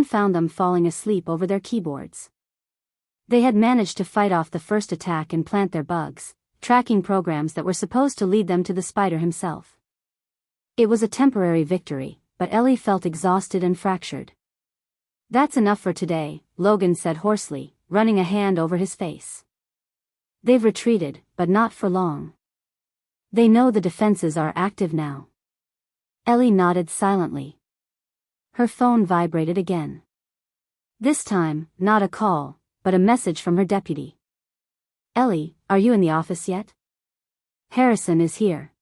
found them falling asleep over their keyboards. They had managed to fight off the first attack and plant their bugs, tracking programs that were supposed to lead them to the spider himself. It was a temporary victory, but Ellie felt exhausted and fractured. "That's enough for today," Logan said hoarsely, running a hand over his face. "They've retreated, but not for long. They know the defenses are active now." Ellie nodded silently. Her phone vibrated again. This time, not a call, but a message from her deputy. "Ellie, are you in the office yet? Harrison is here.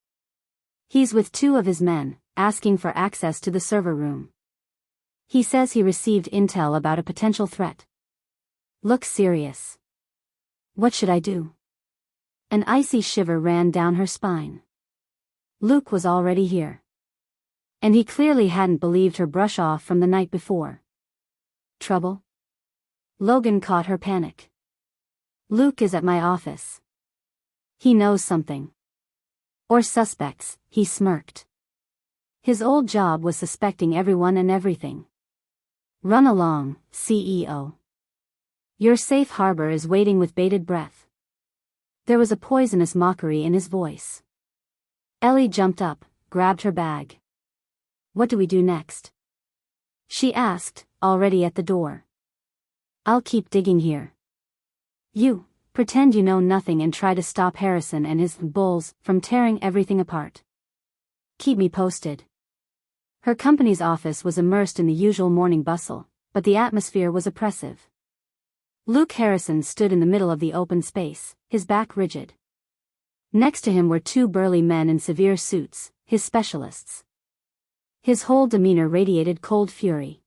He's with 2 of his men, asking for access to the server room. He says he received intel about a potential threat. Look serious." "What should I do?" An icy shiver ran down her spine. Luke was already here. And he clearly hadn't believed her brush off from the night before. "Trouble?" Logan caught her panic. "Luke is at my office. He knows something. Or suspects," he smirked. His old job was suspecting everyone and everything. "Run along, CEO. Your safe harbor is waiting with bated breath." There was a poisonous mockery in his voice. Ellie jumped up, grabbed her bag. "What do we do next?" she asked, already at the door. "I'll keep digging here. You, pretend you know nothing and try to stop Harrison and his bulls from tearing everything apart. Keep me posted." Her company's office was immersed in the usual morning bustle, but the atmosphere was oppressive. Luke Harrison stood in the middle of the open space, his back rigid. Next to him were 2 burly men in severe suits, his specialists. His whole demeanor radiated cold fury.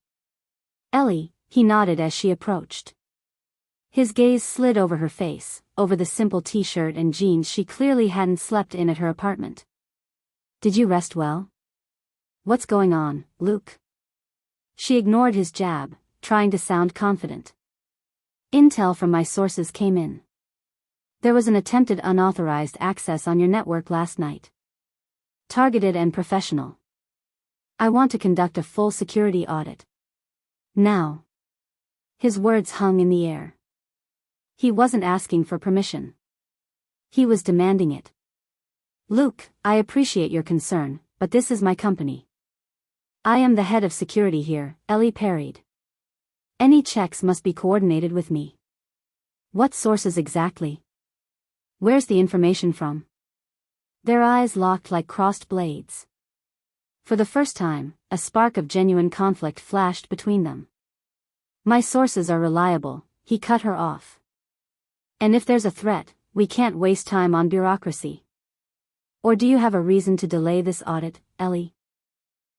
"Ellie," he nodded as she approached. His gaze slid over her face, over the simple t-shirt and jeans she clearly hadn't slept in at her apartment. "Did you rest well? What's going on, Luke?" She ignored his jab, trying to sound confident. "Intel from my sources came in. There was an attempted unauthorized access on your network last night. Targeted and professional. I want to conduct a full security audit. Now." His words hung in the air. He wasn't asking for permission. He was demanding it. "Luke, I appreciate your concern, but this is my company. I am the head of security here," Ellie parried. "Any checks must be coordinated with me." "What sources exactly? Where's the information from?" Their eyes locked like crossed blades. For the first time, a spark of genuine conflict flashed between them. "My sources are reliable," he cut her off. "And if there's a threat, we can't waste time on bureaucracy. Or do you have a reason to delay this audit, Ellie?"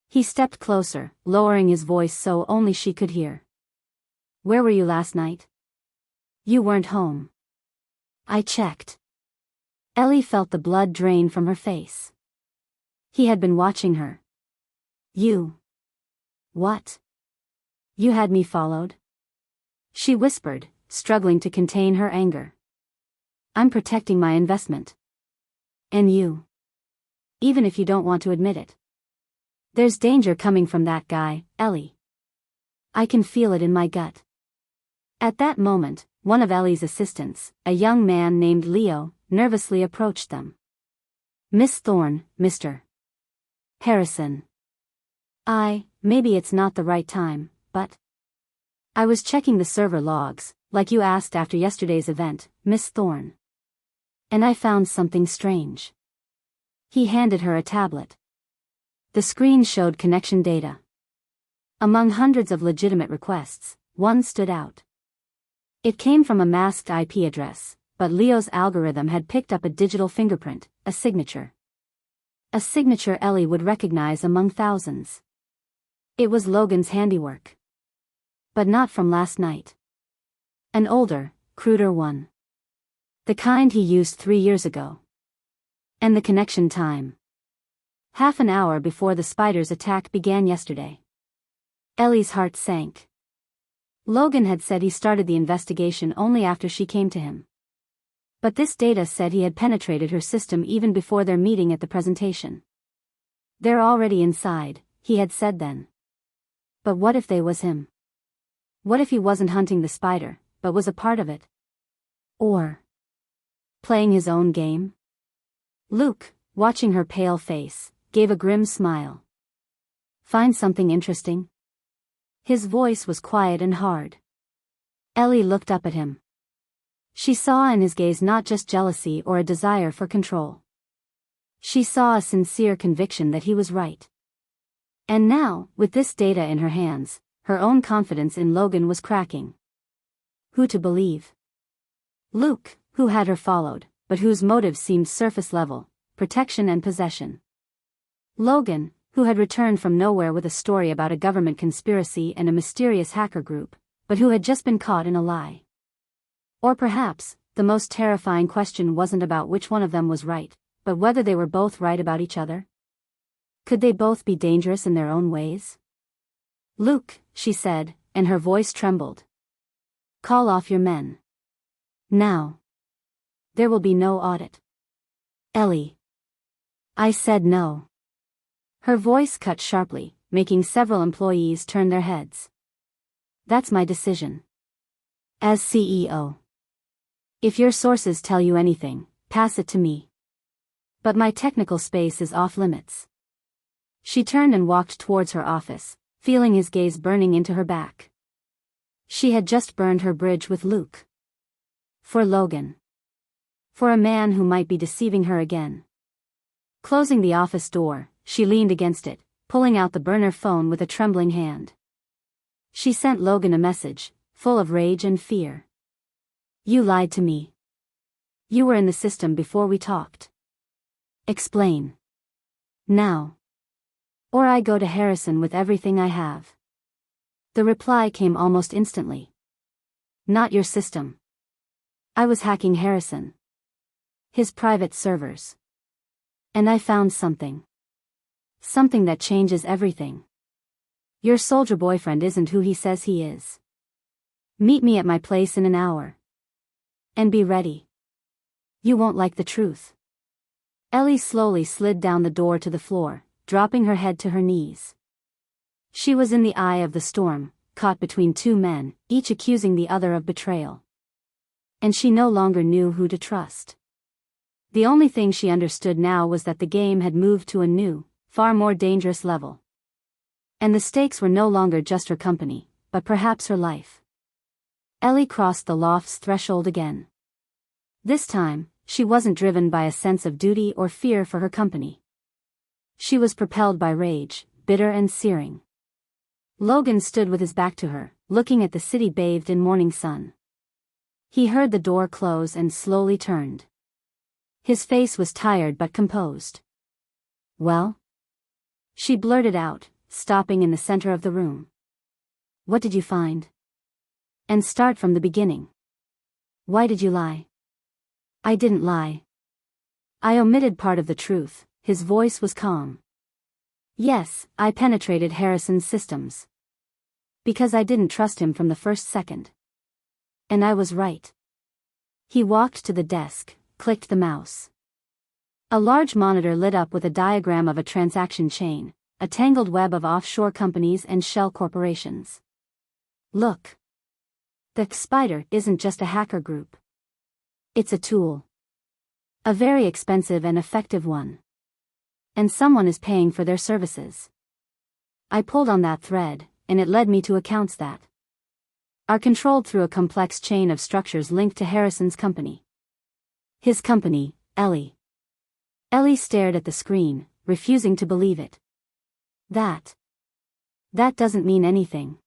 He stepped closer, lowering his voice so only she could hear. "Where were you last night? You weren't home." "I checked." Ellie felt the blood drain from her face. He had been watching her. "You." "What?" "You had me followed?" she whispered, struggling to contain her anger. "I'm protecting my investment. And you. Even if you don't want to admit it. There's danger coming from that guy, Ellie. I can feel it in my gut." At that moment, one of Ellie's assistants, a young man named Leo, nervously approached them. "Miss Thorne, Mr. Harrison. Maybe it's not the right time, but I was checking the server logs, like you asked after yesterday's event, Miss Thorne. And I found something strange." He handed her a tablet. The screen showed connection data. Among hundreds of legitimate requests, one stood out. It came from a masked IP address, but Leo's algorithm had picked up a digital fingerprint, a signature. A signature Ellie would recognize among thousands. It was Logan's handiwork. But not from last night. An older, cruder one. The kind he used 3 years ago. And the connection time. Half an hour before the spider's attack began yesterday. Ellie's heart sank. Logan had said he started the investigation only after she came to him. But this data said he had penetrated her system even before their meeting at the presentation. "They're already inside," he had said then. But what if they was him? What if he wasn't hunting the spider, but was a part of it? Or playing his own game? Luke, watching her pale face, gave a grim smile. Find something interesting? His voice was quiet and hard. Ellie looked up at him. She saw in his gaze not just jealousy or a desire for control. She saw a sincere conviction that he was right. And now, with this data in her hands, her own confidence in Logan was cracking. Who to believe? Luke, who had her followed, but whose motives seemed surface level, protection and possession. Logan, who had returned from nowhere with a story about a government conspiracy and a mysterious hacker group, but who had just been caught in a lie. Or perhaps, the most terrifying question wasn't about which one of them was right, but whether they were both right about each other. Could they both be dangerous in their own ways? Luke, she said, and her voice trembled. Call off your men. Now. There will be no audit. Ellie. I said no. Her voice cut sharply, making several employees turn their heads. That's my decision. As CEO. If your sources tell you anything, pass it to me. But my technical space is off limits. She turned and walked towards her office, feeling his gaze burning into her back. She had just burned her bridge with Luke. For Logan. For a man who might be deceiving her again. Closing the office door, she leaned against it, pulling out the burner phone with a trembling hand. She sent Logan a message, full of rage and fear. You lied to me. You were in the system before we talked. Explain. Now. Or I go to Harrison with everything I have. The reply came almost instantly. Not your system. I was hacking Harrison. His private servers. And I found something. Something that changes everything. Your soldier boyfriend isn't who he says he is. Meet me at my place in an hour. And be ready. You won't like the truth. Ellie slowly slid down the door to the floor, dropping her head to her knees. She was in the eye of the storm, caught between two men, each accusing the other of betrayal. And she no longer knew who to trust. The only thing she understood now was that the game had moved to a new, far more dangerous level. And the stakes were no longer just her company, but perhaps her life. Ellie crossed the loft's threshold again. This time, she wasn't driven by a sense of duty or fear for her company. She was propelled by rage, bitter and searing. Logan stood with his back to her, looking at the city bathed in morning sun. He heard the door close and slowly turned. His face was tired but composed. Well? She blurted out, stopping in the center of the room. What did you find? And start from the beginning. Why did you lie? I didn't lie. I omitted part of the truth. His voice was calm. Yes, I penetrated Harrison's systems. Because I didn't trust him from the first second. And I was right. He walked to the desk, clicked the mouse. A large monitor lit up with a diagram of a transaction chain, a tangled web of offshore companies and shell corporations. Look. The Spider isn't just a hacker group. It's a tool. A very expensive and effective one. And someone is paying for their services. I pulled on that thread, and it led me to accounts that are controlled through a complex chain of structures linked to Harrison's company. His company, Ellie. Ellie stared at the screen, refusing to believe it. That doesn't mean anything.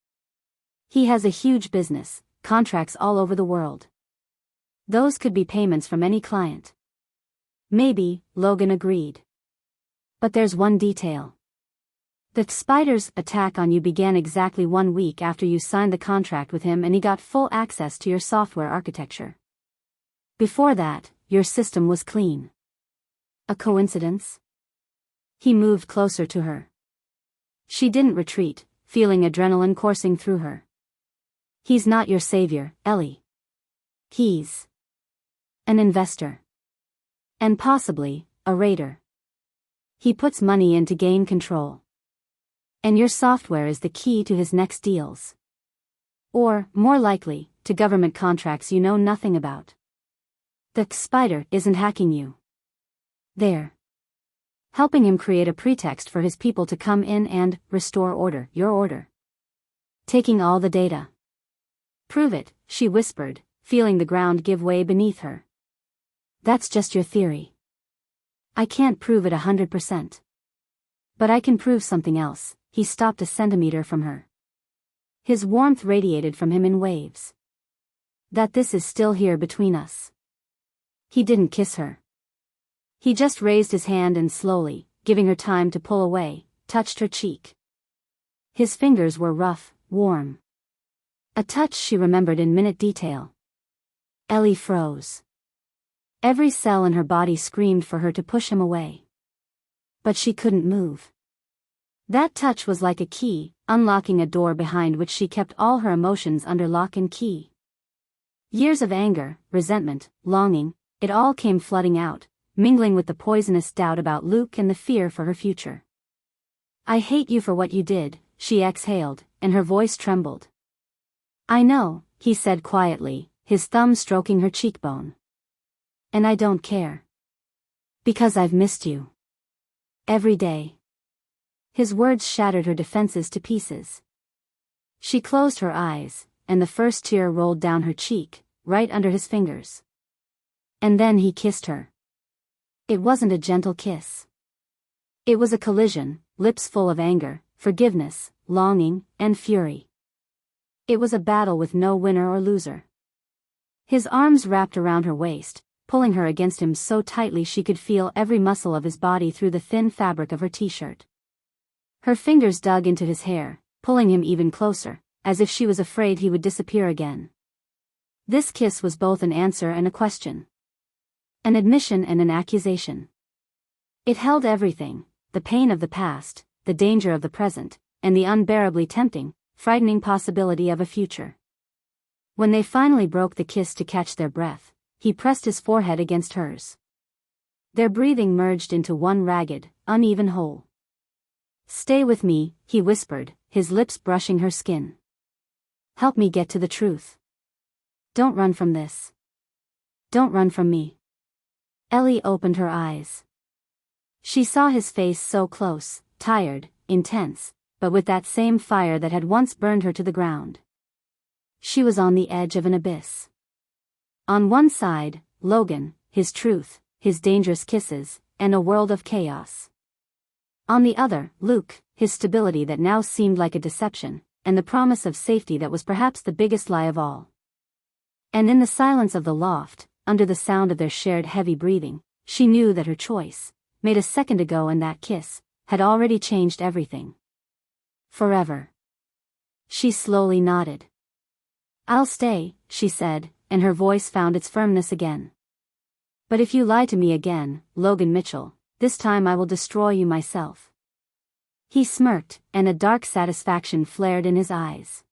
He has a huge business, contracts all over the world. Those could be payments from any client. Maybe, Logan agreed. But there's one detail. The Spider's attack on you began exactly 1 week after you signed the contract with him and he got full access to your software architecture. Before that, your system was clean. A coincidence? He moved closer to her. She didn't retreat, feeling adrenaline coursing through her. He's not your savior, Ellie. He's an investor. And possibly, a raider. He puts money in to gain control. And your software is the key to his next deals. Or, more likely, to government contracts you know nothing about. The spider isn't hacking you. They're helping him create a pretext for his people to come in and restore order, your order. Taking all the data. Prove it, she whispered, feeling the ground give way beneath her. That's just your theory. I can't prove it 100%. But I can prove something else. He stopped a centimeter from her. His warmth radiated from him in waves. That this is still here between us. He didn't kiss her. He just raised his hand and slowly, giving her time to pull away, touched her cheek. His fingers were rough, warm. A touch she remembered in minute detail. Ellie froze. Every cell in her body screamed for her to push him away. But she couldn't move. That touch was like a key, unlocking a door behind which she kept all her emotions under lock and key. Years of anger, resentment, longing, it all came flooding out, mingling with the poisonous doubt about Luke and the fear for her future. I hate you for what you did, she exhaled, and her voice trembled. I know, he said quietly, his thumb stroking her cheekbone. And I don't care. Because I've missed you. Every day. His words shattered her defenses to pieces. She closed her eyes, and the first tear rolled down her cheek, right under his fingers. And then he kissed her. It wasn't a gentle kiss. It was a collision, lips full of anger, forgiveness, longing, and fury. It was a battle with no winner or loser. His arms wrapped around her waist, pulling her against him so tightly she could feel every muscle of his body through the thin fabric of her t-shirt. Her fingers dug into his hair, pulling him even closer, as if she was afraid he would disappear again. This kiss was both an answer and a question. An admission and an accusation. It held everything, the pain of the past, the danger of the present, and the unbearably tempting, frightening possibility of a future. When they finally broke the kiss to catch their breath, he pressed his forehead against hers. Their breathing merged into one ragged, uneven whole. Stay with me, he whispered, his lips brushing her skin. Help me get to the truth. Don't run from this. Don't run from me. Ellie opened her eyes. She saw his face so close, tired, intense, but with that same fire that had once burned her to the ground. She was on the edge of an abyss. On one side, Logan, his truth, his dangerous kisses, and a world of chaos. On the other, Luke, his stability that now seemed like a deception, and the promise of safety that was perhaps the biggest lie of all. And in the silence of the loft, under the sound of their shared heavy breathing, she knew that her choice, made a second ago in that kiss, had already changed everything. Forever. She slowly nodded. I'll stay, she said, and her voice found its firmness again. But if you lie to me again, Logan Mitchell, this time I will destroy you myself. He smirked, and a dark satisfaction flared in his eyes.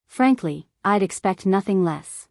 Frankly, I'd expect nothing less.